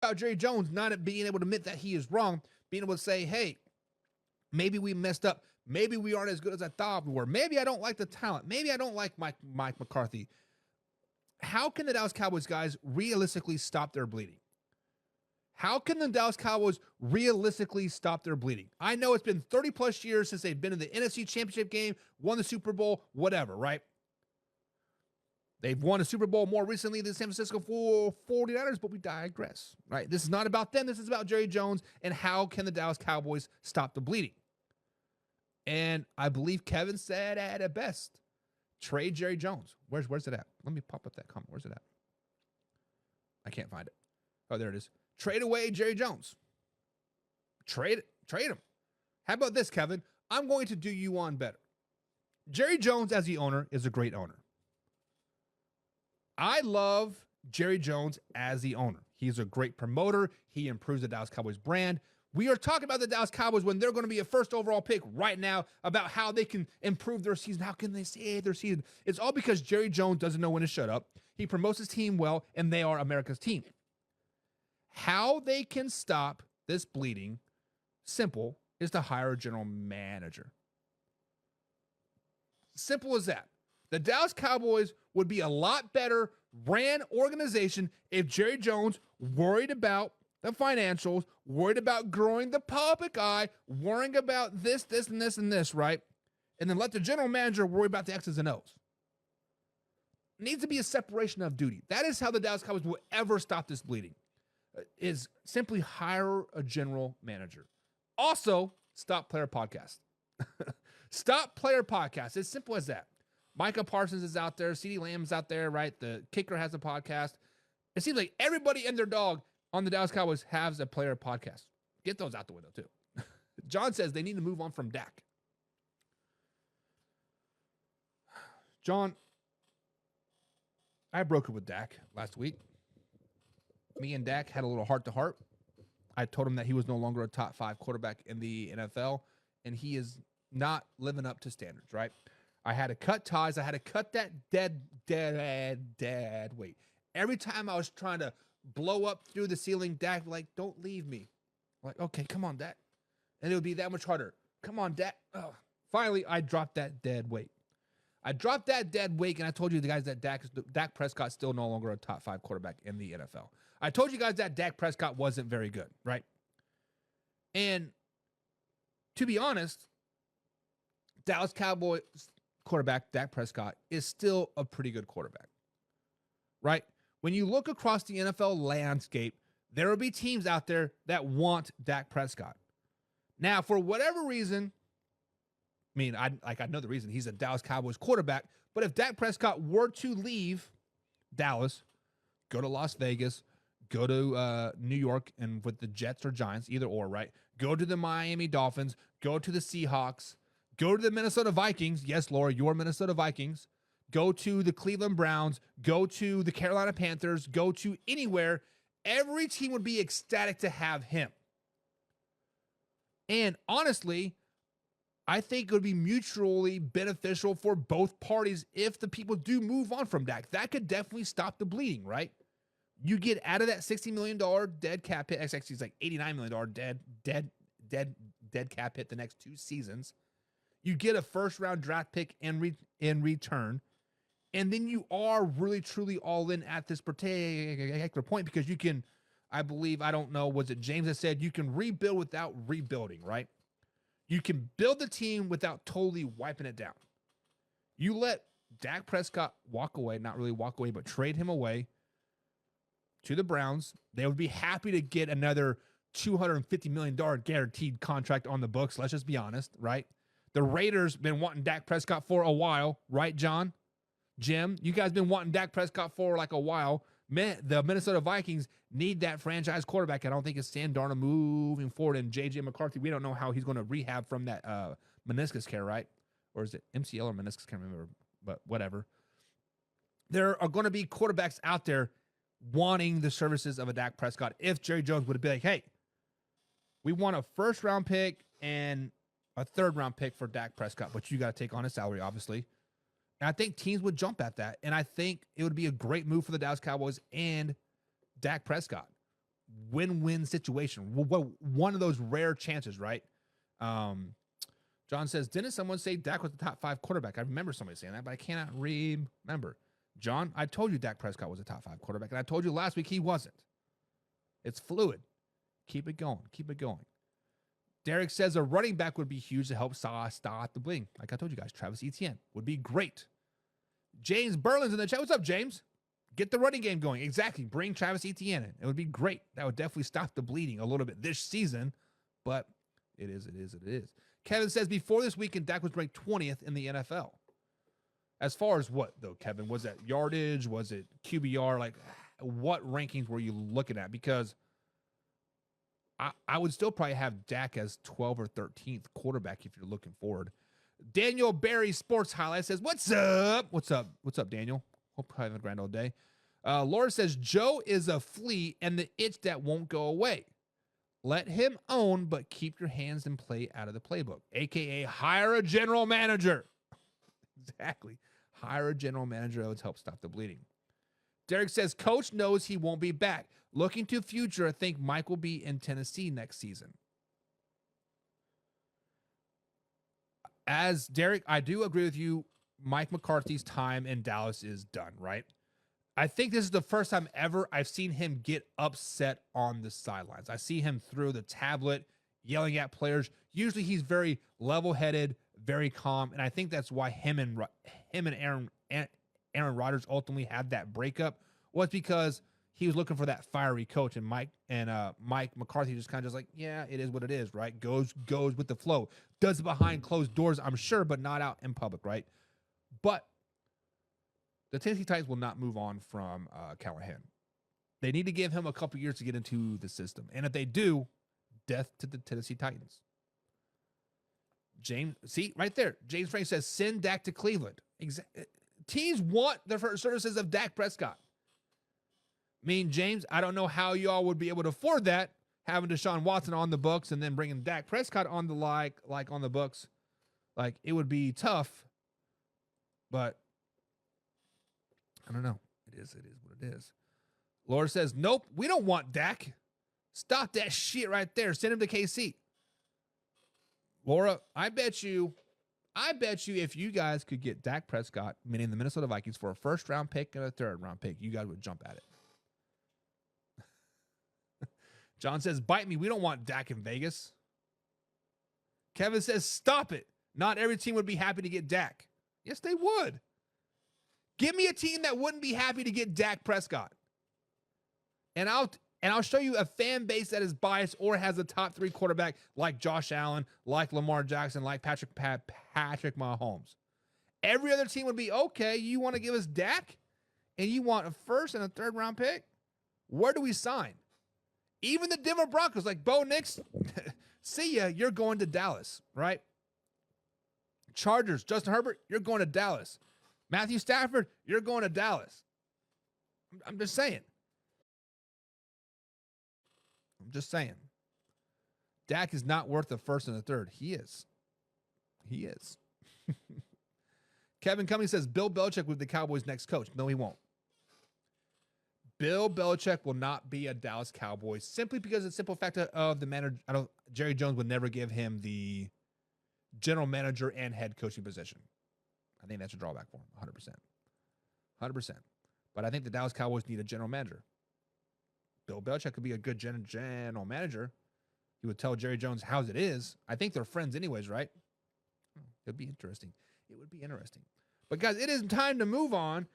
about Jerry Jones not being able to admit that he is wrong, being able to say, hey, maybe we messed up. Maybe we aren't as good as I thought we were. Maybe I don't like the talent. Maybe I don't like Mike McCarthy. How can the Dallas Cowboys guys realistically stop their bleeding? How can the Dallas Cowboys realistically stop their bleeding? I know it's been 30 plus years since they've been in the NFC Championship game, won the Super Bowl, whatever, right? They've won a Super Bowl more recently than San Francisco 49ers, but we digress, right? This is not about them. This is about Jerry Jones and how can the Dallas Cowboys stop the bleeding. And I believe Kevin said at best, trade Jerry Jones. Where's it at? Let me pop up that comment. Where's it at? I can't find it. Oh, there it is. Trade away Jerry Jones. Trade him. How about this, Kevin? I'm going to do you on better. Jerry Jones as the owner is a great owner. I love Jerry Jones as the owner. He's a great promoter. He improves the Dallas Cowboys brand. We are talking about the Dallas Cowboys when they're going to be a first overall pick right now about how they can improve their season. How can they save their season? It's all because Jerry Jones doesn't know when to shut up. He promotes his team well, and they are America's team. How they can stop this bleeding, simple, is to hire a general manager. Simple as that. The Dallas Cowboys would be a lot better ran organization if Jerry Jones worried about the financials, worried about growing the public eye, worrying about this, and this, right? And then let the general manager worry about the X's and O's. Needs to be a separation of duty. That is how the Dallas Cowboys will ever stop this bleeding, is simply hire a general manager. Also, stop player podcast. Stop player podcast. It's simple as that. Micah Parsons is out there. CeeDee Lamb's out there, right? The kicker has a podcast. It seems like everybody and their dog on the Dallas Cowboys has a player podcast. Get those out the window, too. John says they need to move on from Dak. John, I broke it with Dak last week. Me and Dak had a little heart-to-heart. I told him that he was no longer a top 5 quarterback in the NFL, and he is not living up to standards, right? I had to cut ties. I had to cut that dead weight. Every time I was trying to blow up through the ceiling, Dak like, don't leave me. I'm like, okay, come on, Dak. And it would be that much harder. Come on, Dak. Oh. Finally, I dropped that dead weight. I dropped that dead weight, and I told you the guys that Dak Prescott's still no longer a top 5 quarterback in the NFL. I told you guys that Dak Prescott wasn't very good, right? And to be honest, Dallas Cowboys quarterback Dak Prescott is still a pretty good quarterback, right? When you look across the NFL landscape, there will be teams out there that want Dak Prescott. Now, for whatever reason, I know the reason. He's a Dallas Cowboys quarterback, but if Dak Prescott were to leave Dallas, go to Las Vegas, go to New York and with the Jets or Giants, either or, right? Go to the Miami Dolphins, go to the Seahawks, go to the Minnesota Vikings. Yes, Laura, your Minnesota Vikings. Go to the Cleveland Browns, go to the Carolina Panthers, go to anywhere. Every team would be ecstatic to have him. And honestly, I think it would be mutually beneficial for both parties if the people do move on from Dak. That could definitely stop the bleeding, right? You get out of that $60 million dead cap hit. Actually, it's like $89 million dead cap hit the next 2 seasons. You get a first-round draft pick in return. And then you are really, truly all in at this particular point because you can, I believe, I don't know, was it James that said you can rebuild without rebuilding, right? You can build the team without totally wiping it down. You let Dak Prescott walk away, not really walk away, but trade him away to the Browns. They would be happy to get another $250 million guaranteed contract on the books. Let's just be honest, right? The Raiders been wanting Dak Prescott for a while, right, John? Jim, you guys been wanting Dak Prescott for like a while. The Minnesota Vikings need that franchise quarterback. I don't think it's Sam Darnold moving forward. And J.J. McCarthy, we don't know how he's going to rehab from that meniscus care, right? Or is it MCL or meniscus? Can't remember, but whatever. There are going to be quarterbacks out there wanting the services of a Dak Prescott. If Jerry Jones would be like, hey, we want a first-round pick and a third-round pick for Dak Prescott, but you got to take on his salary, obviously. And I think teams would jump at that. And I think it would be a great move for the Dallas Cowboys and Dak Prescott. win-win situation. One of those rare chances, right? John says, didn't someone say Dak was the top 5 quarterback? I remember somebody saying that, but I cannot remember. John, I told you Dak Prescott was a top 5 quarterback, and I told you last week he wasn't. It's fluid. Keep it going. Keep it going. Derek says a running back would be huge to help stop the bleeding. Like I told you guys, Travis Etienne would be great. James Berlin's in the chat. What's up, James? Get the running game going. Exactly. Bring Travis Etienne in. It would be great. That would definitely stop the bleeding a little bit this season, but it is. Kevin says before this weekend, Dak was ranked 20th in the NFL. As far as what, though, Kevin? Was that yardage? Was it QBR? Like, what rankings were you looking at? Because I would still probably have Dak as 12th or 13th quarterback if you're looking forward. Daniel Barry Sports Highlight says, what's up? What's up? What's up, Daniel? Hope you're having a grand old day. Laura says, Joe is a flea and the itch that won't go away. Let him own, but keep your hands and play out of the playbook, a.k.a. hire a general manager. Exactly. Hire a general manager that would help stop the bleeding. Derek says, Coach knows he won't be back. Looking to future, I think Mike will be in Tennessee next season. As Derek, I do agree with you. Mike McCarthy's time in Dallas is done, right? I think this is the first time ever I've seen him get upset on the sidelines. I see him through the tablet yelling at players. Usually he's very level-headed, very calm, and I think that's why him and Aaron Rodgers ultimately had that breakup, was because he was looking for that fiery coach, and Mike McCarthy just kind of just like, yeah, it is what it is, right? Goes with the flow. Does it behind closed doors, I'm sure, but not out in public, right? But the Tennessee Titans will not move on from Callahan. They need to give him a couple years to get into the system. And if they do, death to the Tennessee Titans. James, see, right there. James Frank says, send Dak to Cleveland. Teams want the services of Dak Prescott. I mean, James, I don't know how y'all would be able to afford that, having Deshaun Watson on the books and then bringing Dak Prescott on the like on the books. Like, it would be tough, but I don't know. It is what it is. Laura says, nope, we don't want Dak. Stop that shit right there. Send him to KC. Laura, I bet you if you guys could get Dak Prescott, meaning the Minnesota Vikings, for a first-round pick and a third-round pick, you guys would jump at it. John says, bite me. We don't want Dak in Vegas. Kevin says, stop it. Not every team would be happy to get Dak. Yes, they would. Give me a team that wouldn't be happy to get Dak Prescott. And I'll show you a fan base that is biased or has a top 3 quarterback like Josh Allen, like Lamar Jackson, like Patrick Mahomes. Every other team would be, okay, you want to give us Dak? And you want a first and a third round pick? Where do we sign? Even the Denver Broncos, like Bo Nix, see ya, you're going to Dallas, right? Chargers, Justin Herbert, you're going to Dallas. Matthew Stafford, you're going to Dallas. I'm just saying. Dak is not worth the first and the third. He is. Kevin Cummings says Bill Belichick will be the Cowboys' next coach. No, he won't. Bill Belichick will not be a Dallas Cowboys simply because of the simple fact of the manager. Jerry Jones would never give him the general manager and head coaching position. I think that's a drawback for him, 100%. But I think the Dallas Cowboys need a general manager. Bill Belichick could be a good general manager. He would tell Jerry Jones how it is. I think they're friends anyways, right? It'd be interesting. It would be interesting. But guys, it is time to move on.